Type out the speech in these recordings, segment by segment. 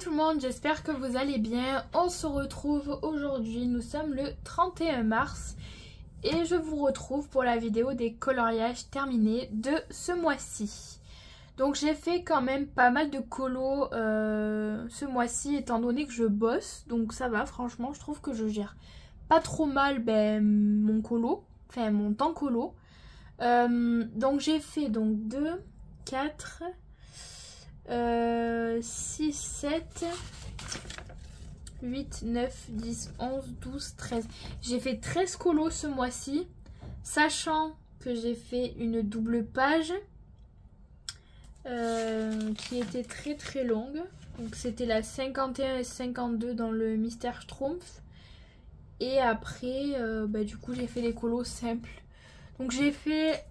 tout le monde, j'espère que vous allez bien. On se retrouve aujourd'hui, nous sommes le 31 mars et je vous retrouve pour la vidéo des coloriages terminés de ce mois-ci. Donc j'ai fait quand même pas mal de colos ce mois-ci étant donné que je bosse, donc ça va, franchement je trouve que je gère pas trop mal mon colo, enfin mon temps colo. Donc j'ai fait donc 2, 4... 6, 7, 8, 9, 10, 11, 12, 13. J'ai fait 13 colos ce mois-ci, sachant que j'ai fait une double page qui était très longue. Donc c'était la 51 et 52 dans le Mystère Schtroumpf. Et après, du coup j'ai fait des colos simples. Donc j'ai fait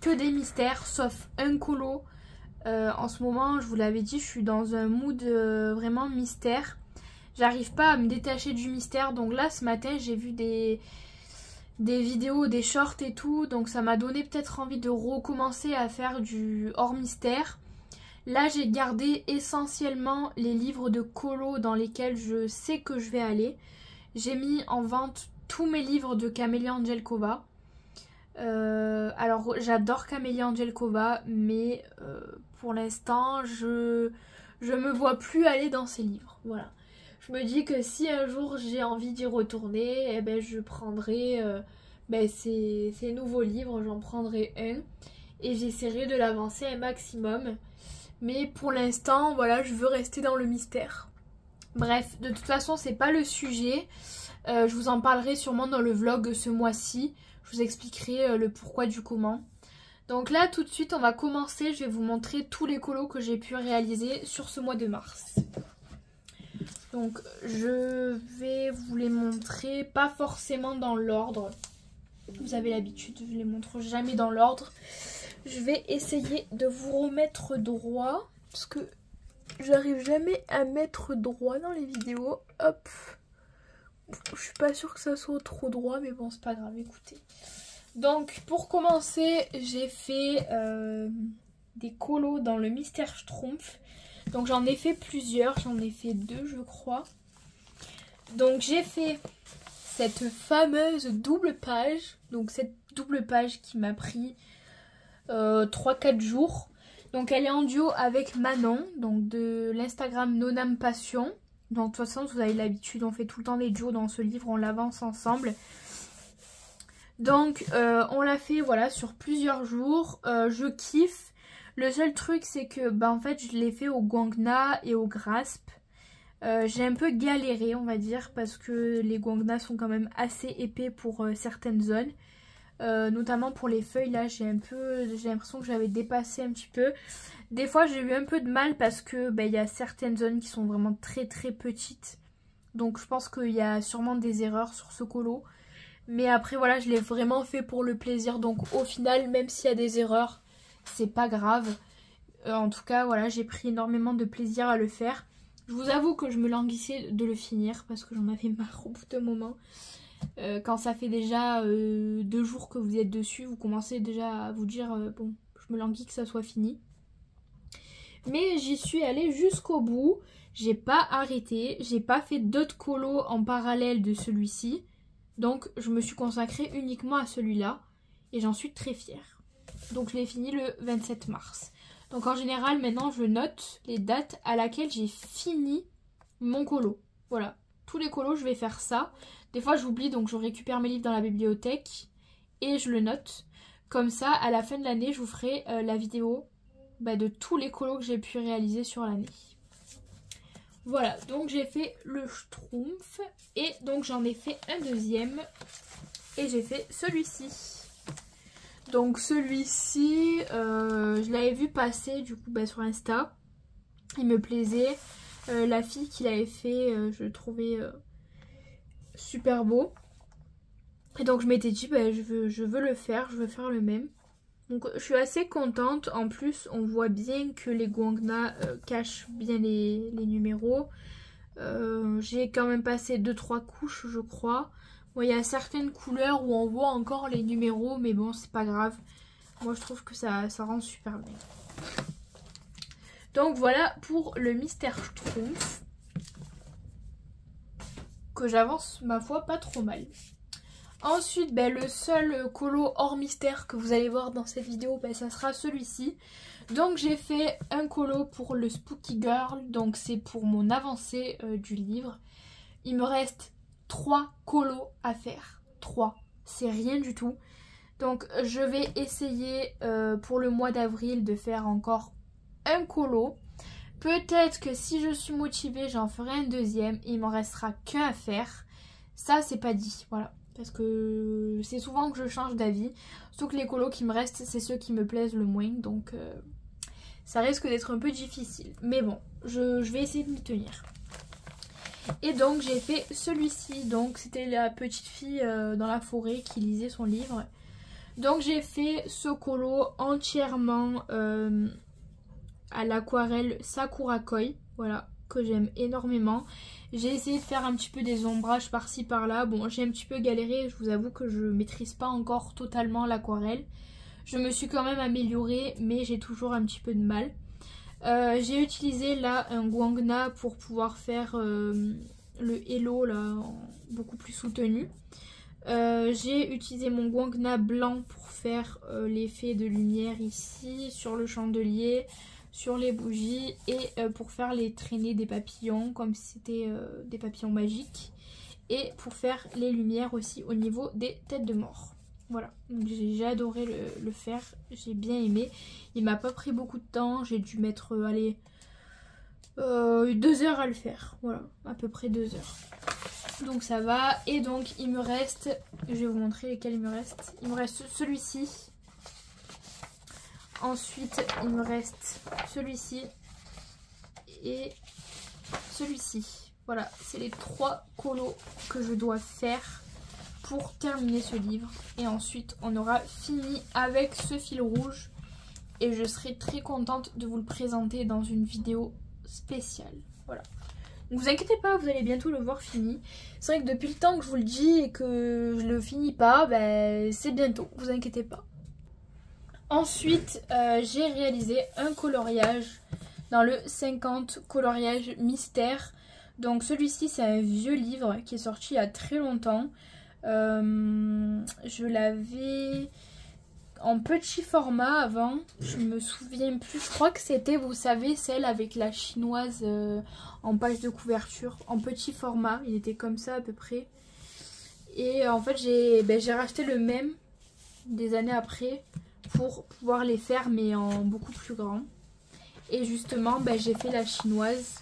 que des mystères, sauf un colo. En ce moment, je vous l'avais dit, je suis dans un mood vraiment mystère. J'arrive pas à me détacher du mystère. Donc là, ce matin, j'ai vu des vidéos, des shorts et tout. Donc ça m'a donné peut-être envie de recommencer à faire du hors mystère. Là, j'ai gardé essentiellement les livres de colo dans lesquels je sais que je vais aller. J'ai mis en vente tous mes livres de Camélia Angelkova. Alors j'adore Camélia Angelkova, mais pour l'instant je me vois plus aller dans ces livres. Voilà. Je me dis que si un jour j'ai envie d'y retourner, je prendrai ces nouveaux livres, j'en prendrai un et j'essaierai de l'avancer un maximum. Mais pour l'instant, voilà, je veux rester dans le mystère. Bref, de toute façon, c'est pas le sujet. Je vous en parlerai sûrement dans le vlog ce mois-ci. Je vous expliquerai le pourquoi du comment. Donc là, tout de suite, on va commencer. Je vais vous montrer tous les colos que j'ai pu réaliser sur ce mois de mars. Donc, je vais vous les montrer, pas forcément dans l'ordre. Vous avez l'habitude, je les montre jamais dans l'ordre. Je vais essayer de vous remettre droit, parce que j'arrive jamais à mettre droit dans les vidéos. Hop. Je suis pas sûre que ça soit trop droit, mais bon, c'est pas grave, écoutez. Donc, pour commencer, j'ai fait des colos dans le Mystère Schtroumpf. Donc, j'en ai fait plusieurs, j'en ai fait 2, je crois. Donc, j'ai fait cette fameuse double page. Donc, cette double page qui m'a pris 3-4 jours. Donc, elle est en duo avec Manon, donc de l'Instagram Nonam Passion. Donc de toute façon, vous avez l'habitude, on fait tout le temps des duos dans ce livre, on l'avance ensemble. Donc on l'a fait voilà sur plusieurs jours, je kiffe. Le seul truc c'est que en fait je l'ai fait au guangna et au grasp. J'ai un peu galéré on va dire parce que les guangna sont quand même assez épais pour certaines zones. Notamment pour les feuilles là j'ai l'impression que j'avais dépassé un petit peu. Des fois j'ai eu un peu de mal parce que il y a certaines zones qui sont vraiment très petites. Donc je pense qu'il y a sûrement des erreurs sur ce colo. Mais après voilà je l'ai vraiment fait pour le plaisir. Donc au final même s'il y a des erreurs c'est pas grave. En tout cas voilà j'ai pris énormément de plaisir à le faire. Je vous avoue que je me languissais de le finir parce que j'en avais marre au bout d'un moment. Quand ça fait déjà 2 jours que vous êtes dessus, vous commencez déjà à vous dire bon, je me languis que ça soit fini. Mais j'y suis allée jusqu'au bout, j'ai pas arrêté, j'ai pas fait d'autres colos en parallèle de celui-ci. Donc je me suis consacrée uniquement à celui-là et j'en suis très fière. Donc je l'ai fini le 27 mars. Donc en général maintenant je note les dates à laquelle j'ai fini mon colo. Voilà, tous les colos je vais faire ça. Des fois j'oublie donc je récupère mes livres dans la bibliothèque et je le note. Comme ça à la fin de l'année je vous ferai la vidéo de tous les colos que j'ai pu réaliser sur l'année. Voilà donc j'ai fait le Schtroumpf et donc j'en ai fait un deuxième et j'ai fait celui-ci. Donc celui-ci je l'avais vu passer du coup sur Insta. Il me plaisait. La fille qui l'avait fait je le trouvais super beau et donc je m'étais dit je veux le faire, je veux faire le même. Donc je suis assez contente. En plus on voit bien que les guangna cachent bien les numéros. J'ai quand même passé 2-3 couches je crois. Bon, il y a certaines couleurs où on voit encore les numéros mais bon c'est pas grave. Moi je trouve que ça rend super bien. Donc voilà pour le Mystère Schtroumpf. que j'avance ma foi pas trop mal. Ensuite, le seul colo hors mystère que vous allez voir dans cette vidéo, ça sera celui-ci. Donc j'ai fait un colo pour le Spooky Girl, donc c'est pour mon avancée du livre. Il me reste 3 colos à faire. 3, c'est rien du tout. Donc je vais essayer pour le mois d'avril de faire encore un colo. Peut-être que si je suis motivée, j'en ferai un deuxième. Il m'en restera qu'un à faire. Ça, c'est pas dit, voilà. Parce que c'est souvent que je change d'avis. Surtout que les colos qui me restent, c'est ceux qui me plaisent le moins. Donc ça risque d'être un peu difficile. Mais bon, je vais essayer de m'y tenir. Et donc j'ai fait celui-ci. Donc c'était la petite fille dans la forêt qui lisait son livre. Donc j'ai fait ce colo entièrement à l'aquarelle Sakura Koi. Voilà, que j'aime énormément. J'ai essayé de faire un petit peu des ombrages par-ci par-là. Bon, j'ai un petit peu galéré, je vous avoue que je maîtrise pas encore totalement l'aquarelle. Je me suis quand même améliorée, mais j'ai toujours un petit peu de mal. J'ai utilisé là un guangna pour pouvoir faire le hello là, beaucoup plus soutenu. J'ai utilisé mon guangna blanc pour faire l'effet de lumière ici, sur le chandelier, sur les bougies et pour faire les traînées des papillons comme si c'était des papillons magiques et pour faire les lumières aussi au niveau des têtes de mort. Voilà, j'ai adoré le faire, j'ai bien aimé. Il m'a pas pris beaucoup de temps, j'ai dû mettre 2 heures à le faire, voilà, à peu près 2 heures. Donc ça va, et donc il me reste, je vais vous montrer lesquels il me reste. Il me reste celui-ci. Ensuite, il me reste celui-ci et celui-ci. Voilà, c'est les 3 colos que je dois faire pour terminer ce livre. Et ensuite, on aura fini avec ce fil rouge. Et je serai très contente de vous le présenter dans une vidéo spéciale. Voilà. Ne vous inquiétez pas, vous allez bientôt le voir fini. C'est vrai que depuis le temps que je vous le dis et que je le finis pas, c'est bientôt, vous inquiétez pas. Ensuite, j'ai réalisé un coloriage dans le 50 coloriage mystère. Donc celui-ci, c'est un vieux livre qui est sorti il y a très longtemps. Je l'avais en petit format avant, je me souviens plus. Je crois que c'était, vous savez, celle avec la chinoise en page de couverture, en petit format. Il était comme ça à peu près. Et en fait, j'ai racheté le même des années après pour pouvoir les faire mais en beaucoup plus grand. Et justement j'ai fait la chinoise,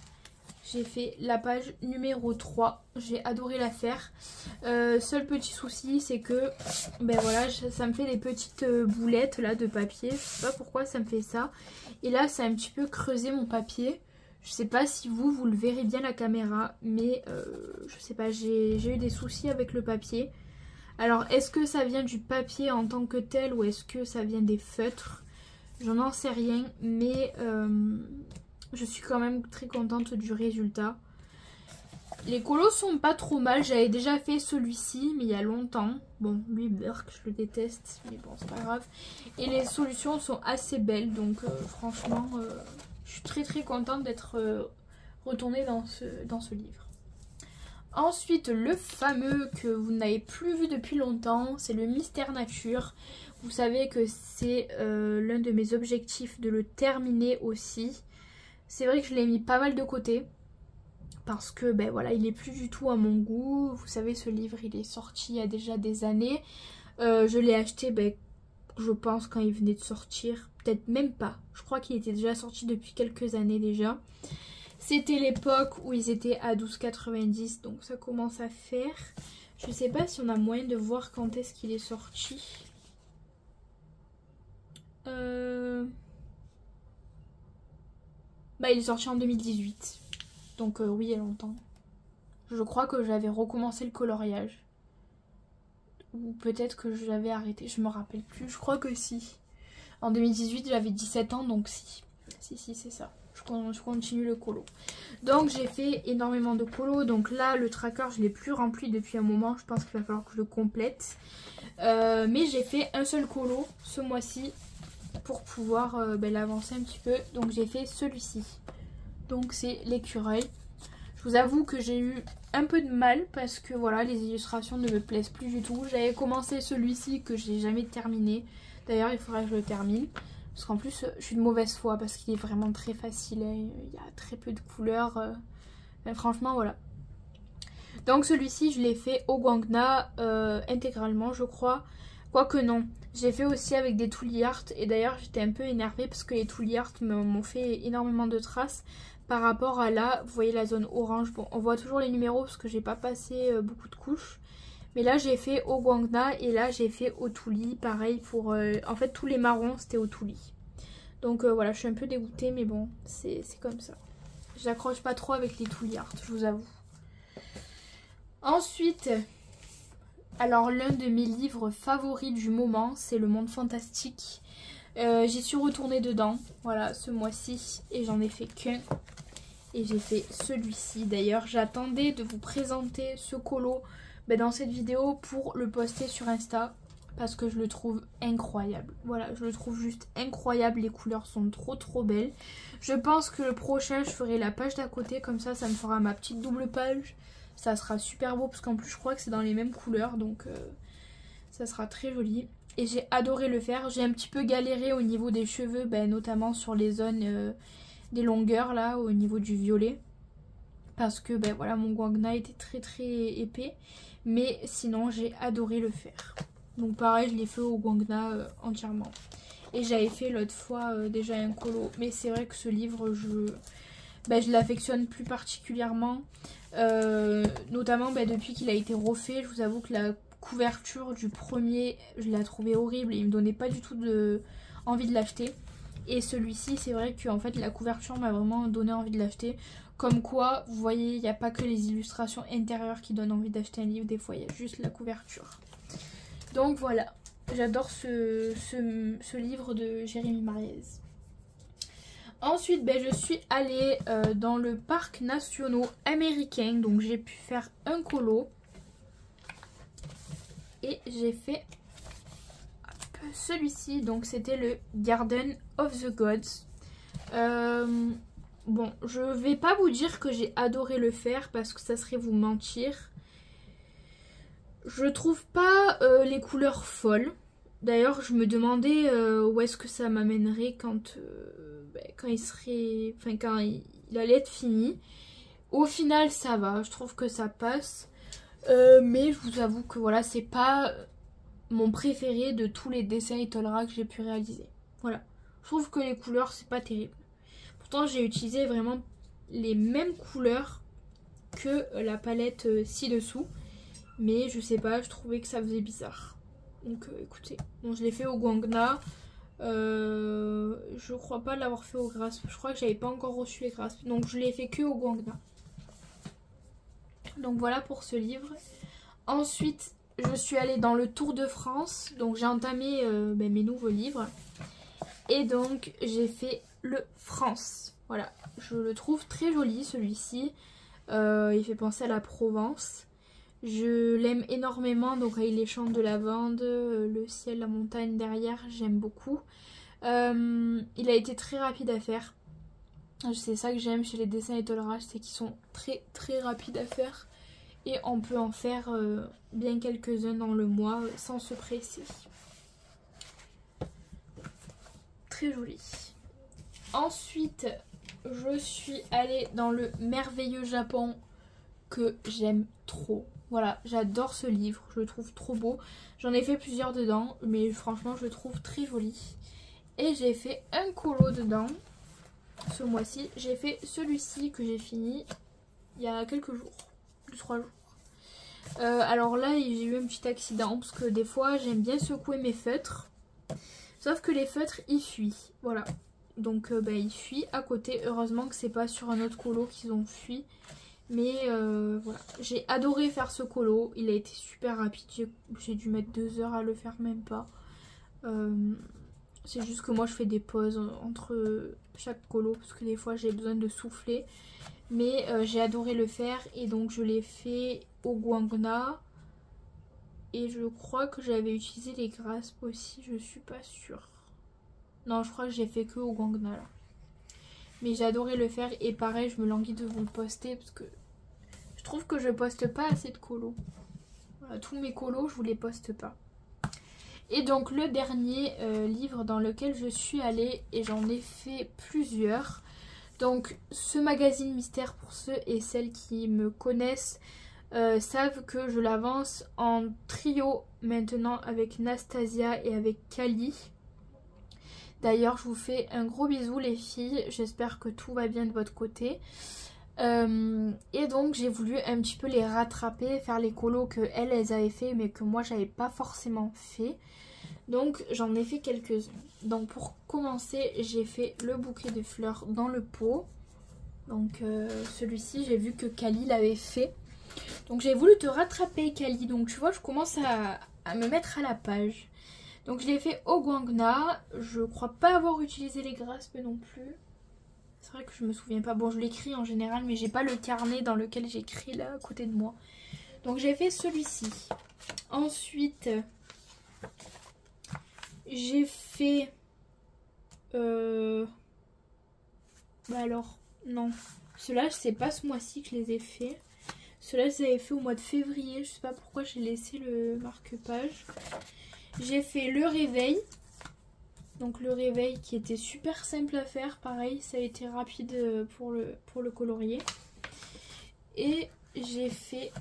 j'ai fait la page numéro 3, j'ai adoré la faire. Seul petit souci, c'est que voilà, ça me fait des petites boulettes là de papier, je sais pas pourquoi ça me fait ça. Et là ça a un petit peu creusé mon papier. Je sais pas si vous le verrez bien la caméra, mais je sais pas, j'ai eu des soucis avec le papier. Alors, est-ce que ça vient du papier en tant que tel ou est-ce que ça vient des feutres? J'en sais rien, mais je suis quand même très contente du résultat. Les colos sont pas trop mal, j'avais déjà fait celui-ci, mais il y a longtemps. Bon, lui, Burk, je le déteste, mais bon, c'est pas grave. Et les solutions sont assez belles, donc franchement, je suis très contente d'être retournée dans ce livre. Ensuite, le fameux que vous n'avez plus vu depuis longtemps, c'est le Mystère Nature. Vous savez que c'est l'un de mes objectifs de le terminer aussi. C'est vrai que je l'ai mis pas mal de côté parce que voilà, il est plus du tout à mon goût. Vous savez, ce livre, il est sorti il y a déjà des années. Je l'ai acheté, je pense, quand il venait de sortir. Peut-être même pas. Je crois qu'il était déjà sorti depuis quelques années déjà. C'était l'époque où ils étaient à 12,90, donc ça commence à faire. Je sais pas si on a moyen de voir quand est-ce qu'il est sorti. Il est sorti en 2018. Donc oui, il y a longtemps. Je crois que j'avais recommencé le coloriage. Ou peut-être que j'avais arrêté, je me rappelle plus. Je crois que si. En 2018, j'avais 17 ans, donc si. Si, c'est ça. Je continue le colo. Donc j'ai fait énormément de colos. Donc là le tracker je l'ai plus rempli depuis un moment. Je pense qu'il va falloir que je le complète. Mais j'ai fait un seul colo ce mois-ci pour pouvoir l'avancer un petit peu. Donc j'ai fait celui-ci. Donc c'est l'écureuil. Je vous avoue que j'ai eu un peu de mal parce que voilà, les illustrations ne me plaisent plus du tout. J'avais commencé celui-ci que j'ai jamais terminé. D'ailleurs, il faudrait que je le termine. Parce qu'en plus, je suis de mauvaise foi parce qu'il est vraiment très facile. Hein. Il y a très peu de couleurs. Mais franchement, voilà. Donc celui-ci, je l'ai fait au Guangna intégralement, je crois. Quoique non. J'ai fait aussi avec des Tooly Art. Et d'ailleurs, j'étais un peu énervée parce que les Tooly Art m'ont fait énormément de traces. Par rapport à là, vous voyez la zone orange. Bon, on voit toujours les numéros parce que j'ai pas passé beaucoup de couches. Mais là, j'ai fait au Guangna et là, j'ai fait au Tooly. Pareil pour... en fait, tous les marrons, c'était au Tooly. Donc voilà, je suis un peu dégoûtée, mais bon, c'est comme ça. J'accroche pas trop avec les Tooly Art, je vous avoue. Ensuite, alors l'un de mes livres favoris du moment, c'est Le Monde Fantastique. J'y suis retournée dedans, voilà, ce mois-ci, et j'en ai fait qu'un. Et j'ai fait celui-ci. D'ailleurs, j'attendais de vous présenter ce colo dans cette vidéo pour le poster sur Insta. Parce que je le trouve incroyable. Voilà, je le trouve juste incroyable. Les couleurs sont trop belles. Je pense que le prochain, je ferai la page d'à côté. Comme ça me fera ma petite double page. Ça sera super beau parce qu'en plus, je crois que c'est dans les mêmes couleurs. Donc, ça sera très joli. Et j'ai adoré le faire. J'ai un petit peu galéré au niveau des cheveux. Notamment sur les zones... des longueurs là au niveau du violet parce que voilà, mon Guangna était très épais, mais sinon j'ai adoré le faire. Donc pareil, je l'ai fait au Guangna entièrement. Et j'avais fait l'autre fois déjà un colo, mais c'est vrai que ce livre je l'affectionne plus particulièrement, notamment depuis qu'il a été refait. Je vous avoue que la couverture du premier, je l'ai trouvé horrible et il me donnait pas du tout envie de l'acheter. Et celui-ci, c'est vrai que en fait, la couverture m'a vraiment donné envie de l'acheter. Comme quoi, vous voyez, il n'y a pas que les illustrations intérieures qui donnent envie d'acheter un livre. Des fois, il y a juste la couverture. Donc voilà, j'adore ce livre de Jérémy Mariez. Ensuite, je suis allée dans le parc national américain. Donc j'ai pu faire un colo. Et j'ai fait... celui-ci, donc c'était le Garden of the Gods. Bon, je vais pas vous dire que j'ai adoré le faire parce que ça serait vous mentir. Je trouve pas les couleurs folles. D'ailleurs, je me demandais où est-ce que ça m'amènerait quand il serait... Enfin, quand il allait être fini. Au final, ça va. Je trouve que ça passe. Mais je vous avoue que voilà, c'est pas... mon préféré de tous les dessins Etolra que j'ai pu réaliser. Voilà. Je trouve que les couleurs, c'est pas terrible. Pourtant, j'ai utilisé vraiment les mêmes couleurs que la palette ci-dessous. Mais je sais pas, je trouvais que ça faisait bizarre. Donc écoutez, bon, je l'ai fait au Guangna. Je crois pas l'avoir fait au Grasp. Je crois que j'avais pas encore reçu les Grasp. Donc je l'ai fait que au Guangna. Donc voilà pour ce livre. Ensuite... je suis allée dans le Tour de France, donc j'ai entamé mes nouveaux livres. Et donc j'ai fait le France. Voilà, je le trouve très joli celui-ci. Il fait penser à la Provence. Je l'aime énormément, donc avec les champs de lavande, le ciel, la montagne derrière, j'aime beaucoup. Il a été très rapide à faire. C'est ça que j'aime chez les dessins Etolrage, c'est qu'ils sont très rapides à faire. Et on peut en faire bien quelques-uns dans le mois sans se presser. Très joli. Ensuite, je suis allée dans le merveilleux Japon que j'aime trop. Voilà, j'adore ce livre, je le trouve trop beau. J'en ai fait plusieurs dedans, mais franchement, je le trouve très joli. Et j'ai fait un colo dedans ce mois-ci. J'ai fait celui-ci que j'ai fini il y a quelques jours. 3 jours. Alors là j'ai eu un petit accident parce que des fois j'aime bien secouer mes feutres, sauf que les feutres ils fuient, voilà, donc ils fuient à côté. Heureusement que c'est pas sur un autre colo qu'ils ont fui, mais voilà, j'ai adoré faire ce colo, il a été super rapide, j'ai dû mettre 2 heures à le faire, même pas. C'est juste que moi je fais des pauses entre chaque colo parce que des fois j'ai besoin de souffler. Mais j'ai adoré le faire et donc je l'ai fait au Guangna. Et je crois que j'avais utilisé les Grasp aussi, je suis pas sûre. Non, je crois que j'ai fait que au Guangna là. Mais j'ai adoré le faire et pareil, je me languis de vous le poster parce que je Je trouve que je poste pas assez de colos. Voilà, tous mes colos, je vous les poste pas. Et donc le dernier livre dans lequel je suis allée, et j'en ai fait plusieurs. Donc ce magazine mystère, pour ceux et celles qui me connaissent, savent que je l'avance en trio maintenant avec Nastasia et avec Kali. D'ailleurs je vous fais un gros bisou les filles, j'espère que tout va bien de votre côté. Et donc j'ai voulu un petit peu les rattraper, faire les colos que elles avaient fait mais que moi j'avais pas forcément fait. Donc j'en ai fait quelques-uns. Donc pour commencer, j'ai fait le bouquet de fleurs dans le pot. Donc celui-ci, j'ai vu que Kali l'avait fait. Donc j'ai voulu te rattraper Kali. Donc tu vois, je commence à me mettre à la page. Donc je l'ai fait au guangna. Je crois pas avoir utilisé les graspes non plus. C'est vrai que je me souviens pas. Bon, je l'écris en général, mais j'ai pas le carnet dans lequel j'écris là à côté de moi. Donc j'ai fait celui-ci. Ensuite, j'ai fait... Bah alors, non. Ceux-là, c'est pas ce mois-ci que je les ai fait. Ceux-là, je les avais fait au mois de février. Je sais pas pourquoi j'ai laissé le marque-page. J'ai fait le réveil. Donc le réveil qui était super simple à faire. Pareil, ça a été rapide pour le colorier. Et j'ai fait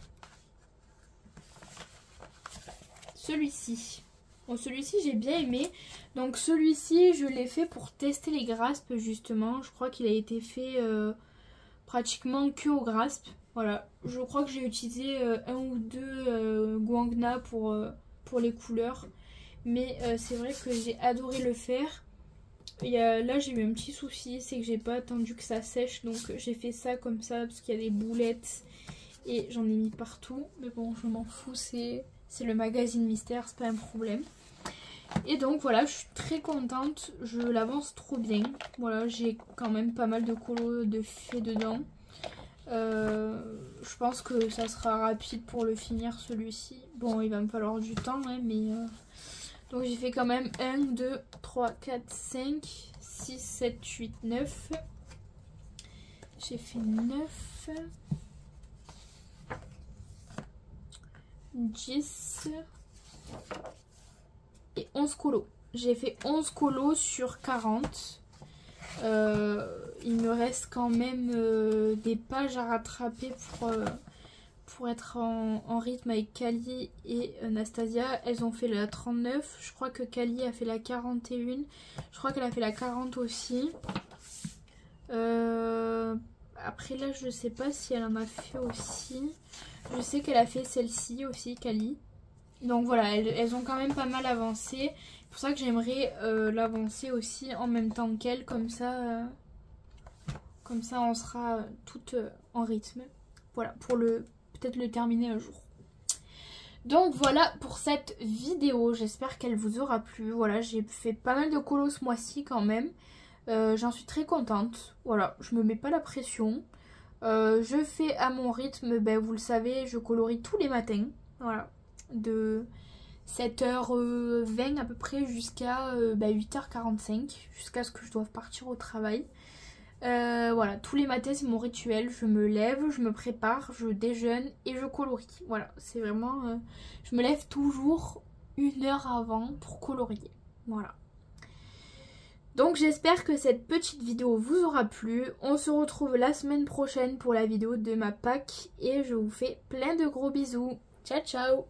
celui-ci. Bon, celui-ci j'ai bien aimé. Donc celui-ci je l'ai fait pour tester les graspes justement. Je crois qu'il a été fait pratiquement que aux graspes. Voilà, je crois que j'ai utilisé un ou deux guangna pour les couleurs. Mais c'est vrai que j'ai adoré le faire. Là j'ai eu un petit souci, c'est que j'ai pas attendu que ça sèche. Donc j'ai fait ça comme ça parce qu'il y a des boulettes. Et j'en ai mis partout. Mais bon, je m'en fous, c'est le magazine mystère, c'est pas un problème. Et donc voilà, je suis très contente, je l'avance trop bien. Voilà, j'ai quand même pas mal de colos de fait dedans. Je pense que ça sera rapide pour le finir celui-ci. Bon, il va me falloir du temps, hein, mais... Donc j'ai fait quand même 1, 2, 3, 4, 5, 6, 7, 8, 9. J'ai fait 9. 10 et 11 colos. J'ai fait 11 colos sur 40. Il me reste quand même des pages à rattraper pour être en rythme avec Kali et Nastasia. Elles ont fait la 39. Je crois que Kali a fait la 41. Je crois qu'elle a fait la 40 aussi. Après là, je sais pas si elle en a fait aussi. Je sais qu'elle a fait celle-ci aussi, Kali. Donc voilà, elles ont quand même pas mal avancé. C'est pour ça que j'aimerais l'avancer aussi en même temps qu'elle. Comme ça on sera toutes en rythme. Voilà, pour peut-être le terminer un jour. Donc voilà pour cette vidéo. J'espère qu'elle vous aura plu. Voilà, j'ai fait pas mal de colos ce mois-ci quand même. J'en suis très contente. Voilà, je me mets pas la pression. Je fais à mon rythme, ben, vous le savez, je colorie tous les matins. Voilà, de 7h20 à peu près jusqu'à 8h45, jusqu'à ce que je doive partir au travail. Voilà, tous les matins c'est mon rituel. Je me lève, je me prépare, je déjeune et je colorie. Voilà, c'est vraiment... je me lève toujours 1 heure avant pour colorier. Voilà. Donc j'espère que cette petite vidéo vous aura plu. On se retrouve la semaine prochaine pour la vidéo de ma Pâques. Et je vous fais plein de gros bisous. Ciao ciao.